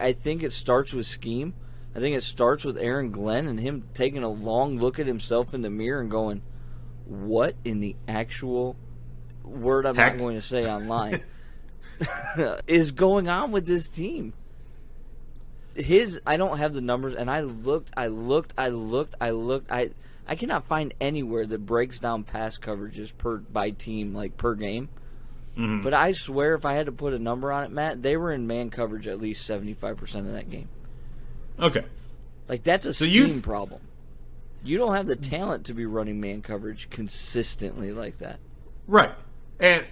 I think it starts with scheme. I think it starts with Aaron Glenn and him taking a long look at himself in the mirror and going, what in the actual word I'm not going to say online is going on with this team? I don't have the numbers, and I looked. I cannot find anywhere that breaks down pass coverages by team, like per game. Mm-hmm. But I swear if I had to put a number on it, Matt, they were in man coverage at least 75% of that game. Okay. Like, that's a scheme problem. You don't have the talent to be running man coverage consistently like that. Right. And,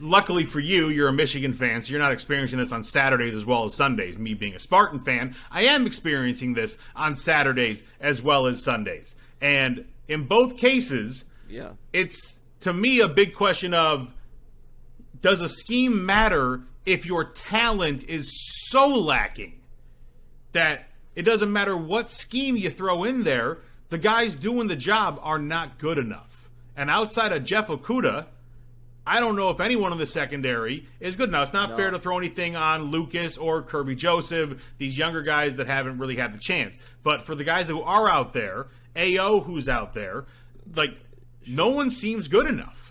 luckily for you, you're a Michigan fan, so you're not experiencing this on Saturdays as well as Sundays. Me being a Spartan fan, I am experiencing this on Saturdays as well as Sundays. And in both cases, it's, to me, a big question of, does a scheme matter if your talent is so lacking that it doesn't matter what scheme you throw in there, the guys doing the job are not good enough? And outside of Jeff Okudah, I don't know if anyone in the secondary is good enough. It's not fair to throw anything on Lucas or Kirby Joseph, these younger guys that haven't really had the chance. But for the guys who are out there, AO who's out there, no one seems good enough.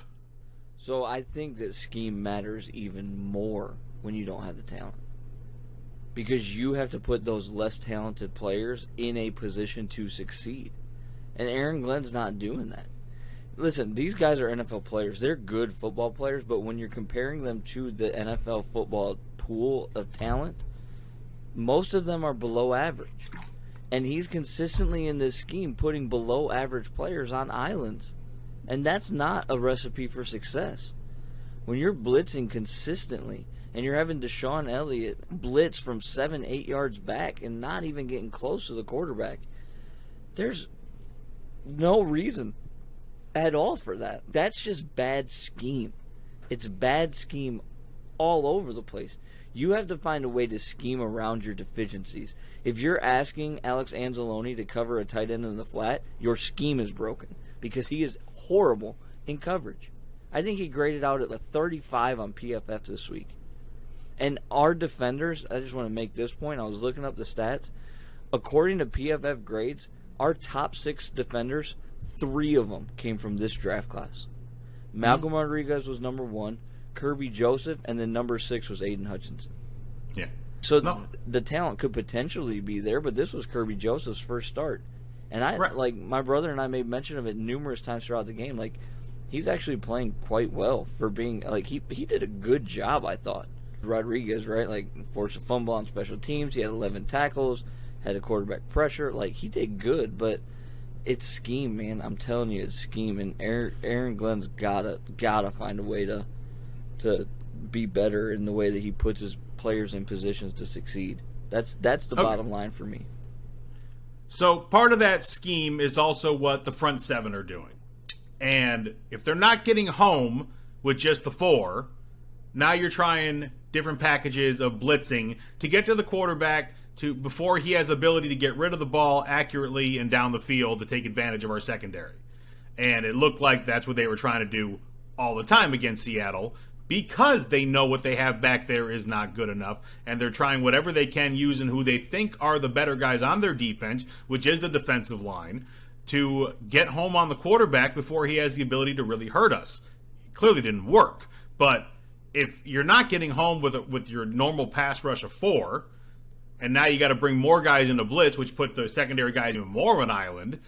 So I think that scheme matters even more when you don't have the talent. Because you have to put those less talented players in a position to succeed. And Aaron Glenn's not doing that. Listen, these guys are NFL players. They're good football players, but when you're comparing them to the NFL football pool of talent, most of them are below average. And he's consistently in this scheme putting below average players on islands. And that's not a recipe for success. When you're blitzing consistently and you're having Deshaun Elliott blitz from 7-8 yards back and not even getting close to the quarterback, there's no reason at all for that. That's just bad scheme. It's bad scheme all over the place. You have to find a way to scheme around your deficiencies. If you're asking Alex Anzalone to cover a tight end in the flat, your scheme is broken because he is horrible in coverage. I think he graded out at 35 on PFF this week. And our defenders, I just want to make this point. I was looking up the stats. According to PFF grades, our top 6 defenders, 3 of them came from this draft class. Malcolm Rodriguez was number 1, Kirby Joseph, and then number 6 was Aiden Hutchinson. Yeah. So the talent could potentially be there, but this was Kirby Joseph's first start. And my brother and I made mention of it numerous times throughout the game. Like, he's actually playing quite well for being, he did a good job, I thought. Rodriguez, right? Forced a fumble on special teams. He had 11 tackles, had a quarterback pressure. He did good, but it's scheme, man. I'm telling you, it's scheme. And Aaron Glenn's gotta find a way to be better in the way that he puts his players in positions to succeed. That's the bottom line for me. So part of that scheme is also what the front 7 are doing. And if they're not getting home with just the 4, now you're trying different packages of blitzing to get to the quarterback before he has the ability to get rid of the ball accurately and down the field to take advantage of our secondary. And it looked like that's what they were trying to do all the time against Seattle, because they know what they have back there is not good enough, and they're trying whatever they can using who they think are the better guys on their defense, which is the defensive line, to get home on the quarterback before he has the ability to really hurt us. It clearly didn't work, but if you're not getting home with your normal pass rush of 4, and now you got to bring more guys into blitz, which put the secondary guys even more of an island,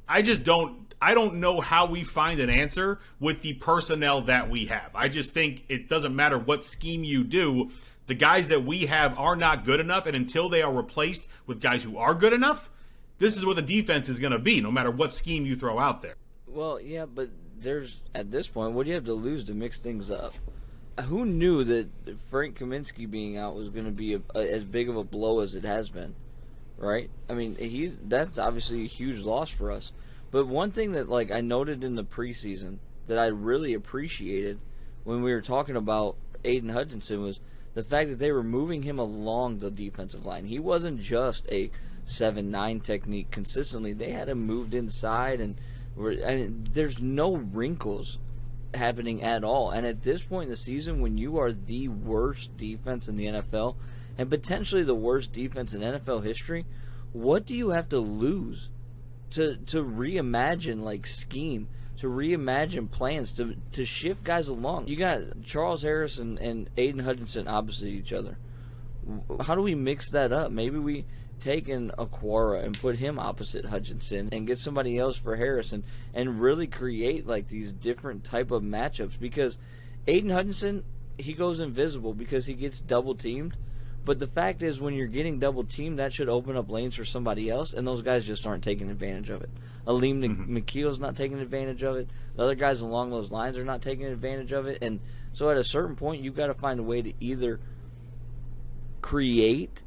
I don't know how we find an answer with the personnel that we have. I just think it doesn't matter what scheme you do. The guys that we have are not good enough, and until they are replaced with guys who are good enough, this is what the defense is going to be, no matter what scheme you throw out there. Well, yeah, but at this point, what do you have to lose to mix things up? Who knew that Frank Kaminsky being out was going to be as big of a blow as it has been, right? I mean, that's obviously a huge loss for us. But one thing that I noted in the preseason that I really appreciated when we were talking about Aiden Hutchinson was the fact that they were moving him along the defensive line. He wasn't just a 7-9 technique consistently. They had him moved inside, and there's no wrinkles happening at all. And at this point in the season, when you are the worst defense in the NFL and potentially the worst defense in NFL history, what do you have to lose to reimagine like scheme, to reimagine plans, to shift guys along? You got Charles Harris and Aiden Hutchinson opposite each other. How do we mix that up? Maybe we take in Aquara and put him opposite Hutchinson and get somebody else for Harris and really create like these different type of matchups, because Aiden Hutchinson, he goes invisible because he gets double teamed. But the fact is, when you're getting double teamed, that should open up lanes for somebody else, and those guys just aren't taking advantage of it. Aleem McKeel's not taking advantage of it. The other guys along those lines are not taking advantage of it. And so at a certain point, you've got to find a way to either create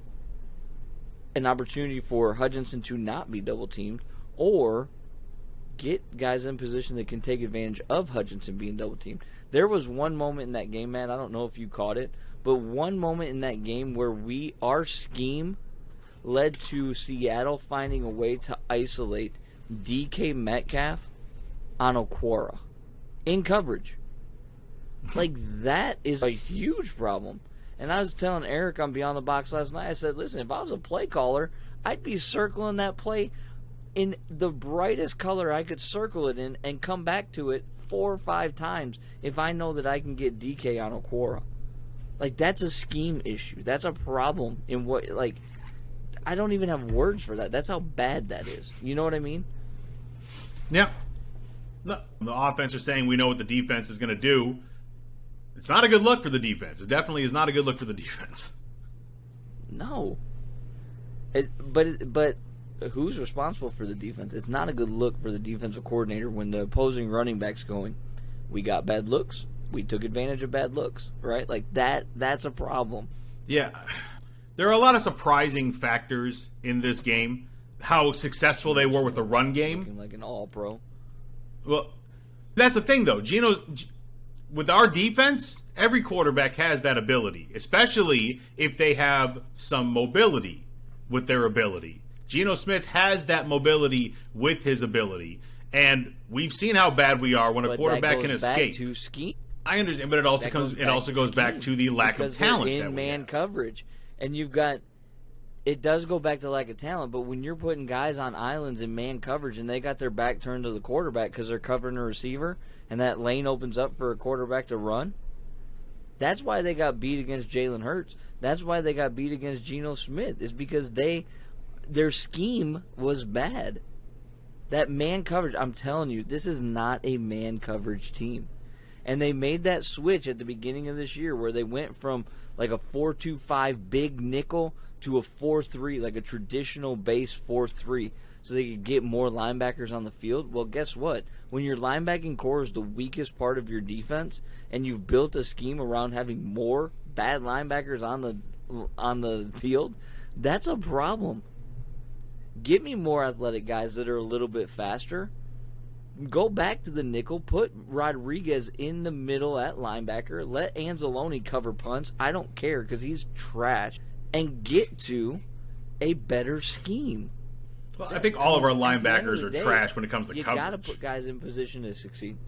an opportunity for Hutchinson to not be double teamed, or get guys in position that can take advantage of Hutchinson being double teamed. There was one moment in that game, Matt, I don't know if you caught it, but one moment in that game where our scheme led to Seattle finding a way to isolate DK Metcalf on Aquara in coverage. Like, that is a huge problem. And I was telling Eric on Beyond the Box last night, I said, listen, if I was a play caller, I'd be circling that play in the brightest color I could circle it in and come back to it 4 or 5 times if I know that I can get DK on Aquara. Like, that's a scheme issue. That's a problem in what, like, I don't even have words for that. That's how bad that is. You know what I mean? Yeah. No, the offense is saying we know what the defense is going to do. It's not a good look for the defense. It definitely is not a good look for the defense. No. But who's responsible for the defense? It's not a good look for the defensive coordinator when the opposing running back's going, we got bad looks. We took advantage of bad looks, right? Like, that's a problem. Yeah. There are a lot of surprising factors in this game. How successful they were with the run game. Looking like an all-pro. Well, that's the thing, though. With our defense, every quarterback has that ability, especially if they have some mobility with their ability. Geno Smith has that mobility with his ability, and we've seen how bad we are when a quarterback can escape. To scheme. I understand, but it also goes back to the lack of talent in that we man have. coverage, and it does go back to lack of talent. But when you're putting guys on islands in man coverage and they got their back turned to the quarterback because they're covering a receiver, and that lane opens up for a quarterback to run, that's why they got beat against Jalen Hurts. That's why they got beat against Geno Smith. Is because their scheme was bad. That man coverage, I'm telling you, this is not a man coverage team. And they made that switch at the beginning of this year where they went from like a 4-2-5 big nickel to a 4-3, like a traditional base 4-3, so they could get more linebackers on the field. Well, guess what? When your linebacking core is the weakest part of your defense and you've built a scheme around having more bad linebackers on the field, that's a problem. Get me more athletic guys that are a little bit faster. Go back to the nickel, put Rodriguez in the middle at linebacker, let Anzalone cover punts. I don't care because he's trash. And get to a better scheme. Well, I think all of our linebackers are trash when it comes to coverage. You got to put guys in position to succeed.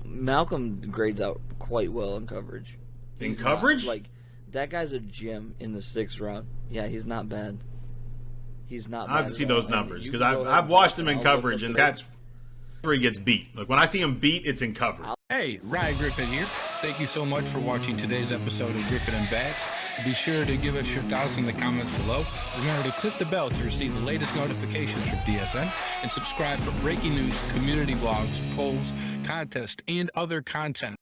Malcolm grades out quite well in coverage. In coverage? That guy's a gem in the 6th round. Yeah, he's not bad. He's not bad. I have to see those numbers because I've watched him in coverage, and that's where he gets beat. Like, when I see him beat, it's in coverage. Hey, Ryan Griffin here. Thank you so much for watching today's episode of Griffin and Bass. Be sure to give us your thoughts in the comments below. Remember to click the bell to receive the latest notifications from DSN, and subscribe for breaking news, community blogs, polls, contests, and other content.